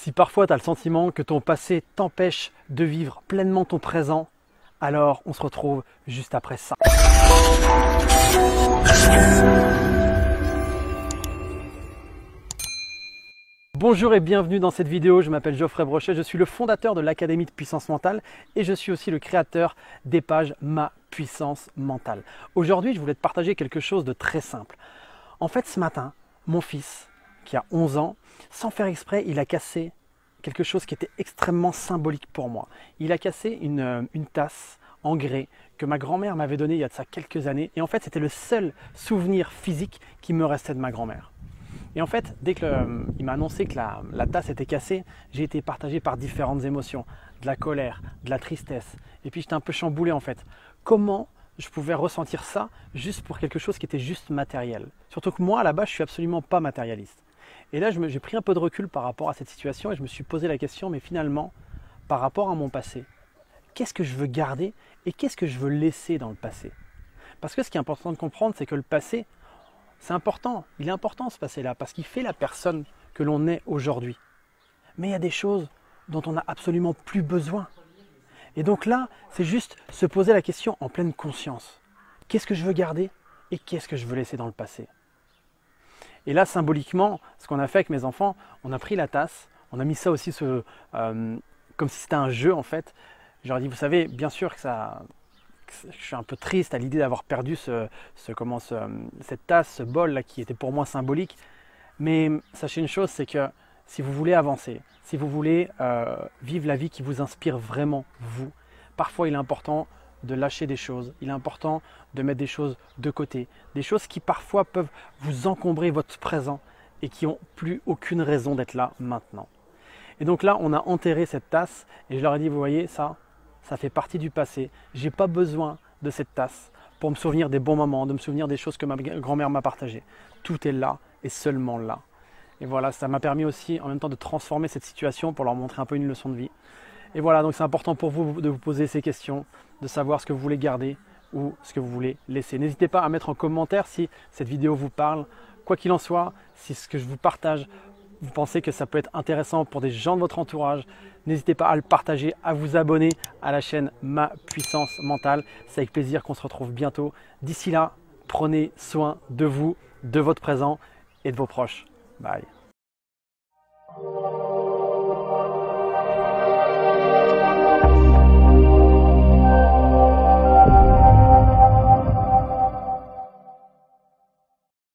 Si parfois tu as le sentiment que ton passé t'empêche de vivre pleinement ton présent, alors on se retrouve juste après ça. Bonjour et bienvenue dans cette vidéo, je m'appelle Geoffrey Brochet, je suis le fondateur de l'Académie de Puissance Mentale et je suis aussi le créateur des pages Ma Puissance Mentale. Aujourd'hui, je voulais te partager quelque chose de très simple. En fait, ce matin, mon fils, qui a 11 ans, sans faire exprès, il a cassé quelque chose qui était extrêmement symbolique pour moi. Il a cassé une tasse en grès que ma grand-mère m'avait donnée il y a de ça quelques années. Et en fait, c'était le seul souvenir physique qui me restait de ma grand-mère. Et en fait, dès qu'il m'a annoncé que la tasse était cassée, j'ai été partagé par différentes émotions. De la colère, de la tristesse. Et puis j'étais un peu chamboulé en fait. Comment je pouvais ressentir ça juste pour quelque chose qui était juste matériel? Surtout que moi, à la base, je suis absolument pas matérialiste. Et là, j'ai pris un peu de recul par rapport à cette situation et je me suis posé la question, mais finalement, par rapport à mon passé, qu'est-ce que je veux garder et qu'est-ce que je veux laisser dans le passé? Parce que ce qui est important de comprendre, c'est que le passé, c'est important. Il est important ce passé-là parce qu'il fait la personne que l'on est aujourd'hui. Mais il y a des choses dont on n'a absolument plus besoin. Et donc là, c'est juste se poser la question en pleine conscience. Qu'est-ce que je veux garder et qu'est-ce que je veux laisser dans le passé? Et là, symboliquement, ce qu'on a fait avec mes enfants, on a pris la tasse, on a mis ça aussi comme si c'était un jeu en fait. Je leur ai dit, vous savez, bien sûr que je suis un peu triste à l'idée d'avoir perdu cette tasse, ce bol là qui était pour moi symbolique. Mais sachez une chose, c'est que si vous voulez avancer, si vous voulez vivre la vie qui vous inspire vraiment vous, parfois il est important de lâcher des choses, il est important de mettre des choses de côté, des choses qui parfois peuvent vous encombrer votre présent et qui n'ont plus aucune raison d'être là maintenant. Et donc là, on a enterré cette tasse et je leur ai dit, vous voyez, ça fait partie du passé. Je n'ai pas besoin de cette tasse pour me souvenir des bons moments, de me souvenir des choses que ma grand-mère m'a partagées. Tout est là et seulement là. Et voilà, ça m'a permis aussi en même temps de transformer cette situation pour leur montrer un peu une leçon de vie. Et voilà, donc c'est important pour vous de vous poser ces questions, de savoir ce que vous voulez garder ou ce que vous voulez laisser. N'hésitez pas à mettre en commentaire si cette vidéo vous parle. Quoi qu'il en soit, si ce que je vous partage, vous pensez que ça peut être intéressant pour des gens de votre entourage, n'hésitez pas à le partager, à vous abonner à la chaîne Ma Puissance Mentale. C'est avec plaisir qu'on se retrouve bientôt. D'ici là, prenez soin de vous, de votre présent et de vos proches. Bye.